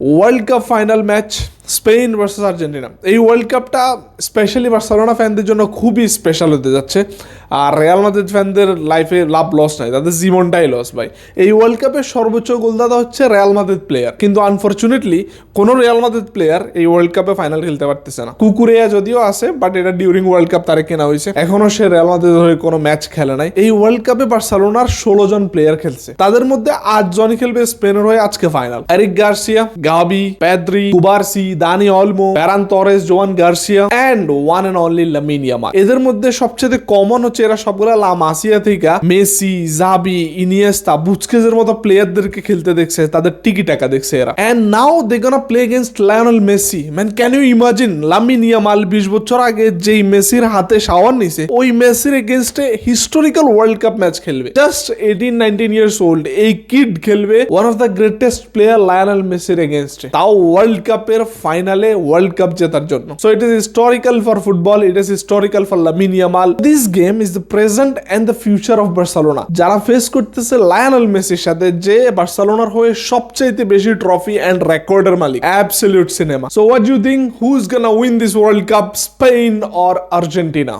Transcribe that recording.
World cup final match Spain versus Argentina. এই world কাপটা specially Barcelona ফ্যানদের জন্য খুবই স্পেশাল হতে যাচ্ছে। আর রিয়াল মাদ্রিদ ফ্যানদের লাইফে লাভ লস নাই, তাদের জীবনটাই লস ভাই। এই ওয়ার্ল্ড কাপের সর্বোচ্চ গোলদাতা হচ্ছে রিয়াল মাদ্রিদ প্লেয়ার, কিন্তু আনফরচুনেটলি কোনো রিয়াল মাদ্রিদ প্লেয়ার এই ওয়ার্ল্ড কাপে ফাইনাল খেলতে পারতেছে না। কুকুরেয়া যদিও আছে, বাট এটা ডিউরিং ওয়ার্ল্ড কাপ তারে কেনা হয়েছে, এখনো সে রিয়াল মাদ্রিদের হয়ে কোনো ম্যাচ খেলে নাই। এই ওয়ার্ল্ড কাপে বার্সেলোনার 16 জন প্লেয়ার খেলছে, তাদের মধ্যে 8 জনই খেলবে স্পেনের হয়ে আজকে final. Eric Garcia, Gavi, Pedri, Cubarsi, Dani Olmo, Ferran Torres, Joan Garcia and one and only Lamine Yamal. এদের মধ্যে সবচেয়ে কমন হচ্ছে এরা সবগুলা লা মাসিয়া থেকে মেসি, জাবি, ইনিয়েস্তা, বুস্কেজের মতো প্লেয়ারদেরকে খেলতে দেখছে, তাদের টিকি টাকা দেখছে এরা। And now they gonna play against Lionel Messi. Man, can you imagine Lamine Yamal 20 বছর আগে যেই মেসির হাতে শাওয়ার নিছে, ওই মেসির এগেইনস্টে হিস্টোরিক্যাল ওয়ার্ল্ড কাপ ম্যাচ খেলবে। জাস্ট 18-19 ইয়ার্স ওল্ড এই কিড খেলবে one of the greatest player Lionel মেসির এগেইনস্টে, তাও ওয়ার্ল্ড কাপের ফাইনালে ওয়ার্ল্ড কাপ জেতার জন্য। So it is historical for football, it is historical for Lamine Yamal. This game is the present and the future of Barcelona, যারা face করতেছে Lionel মেসির সাথে, যে বার্সেলোনার হয়ে সবচেয়ে বেশি ট্রফি এন্ড রেকর্ডের মালিক। Absolute cinema. So what do you think, who is gonna win this world cup, Spain or Argentina?